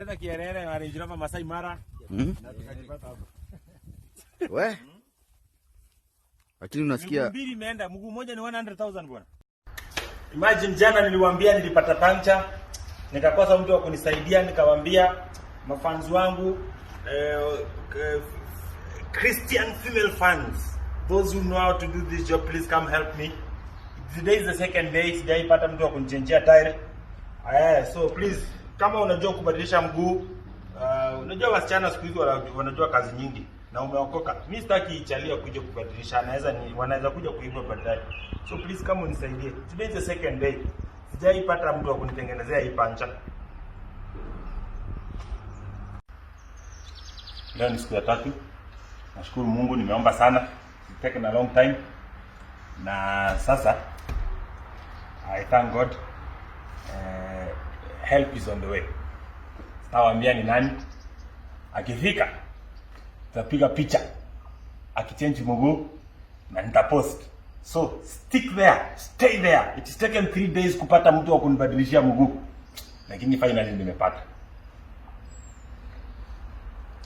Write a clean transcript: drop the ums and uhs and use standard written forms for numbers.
Sasa kielele na Range Rover Masai Mara. Na tukajipata hapo. We? Lakini unasikia mguu mbili imeenda, mguu mmoja ni 100,000 bwana. Imagine jana niliwaambia nilipata puncture, nikakosa mtu wa kunisaidia, nikawaambia mafans wangu Christian female fans, those who know how to do this job, please come help me. Today is the second day, sijaipata mtu wa kunichenjea tire. So please, kama unajua kubadilisha mguu, unajua wasichana siku hizi wanajua kazi nyingi na umeokoka. Mimi sitaki ichalia kuja kubadilisha, wanaweza kuja kuiba baadaye. So please kama unisaidie. Today is the second day. Sijaipata mtu wa kunitengenezea hii pancha. Leo ni siku ya 3. Nashukuru Mungu, nimeomba sana. It's taken a long time. Na sasa I thank God. Help is on the way. Sitawaambia ni nani. Akifika tutapiga picha akichange mguu na nitapost. So stick there, stay there. It is taken 3 days kupata mtu wa kunibadilishia mguu, lakini finally nimepata.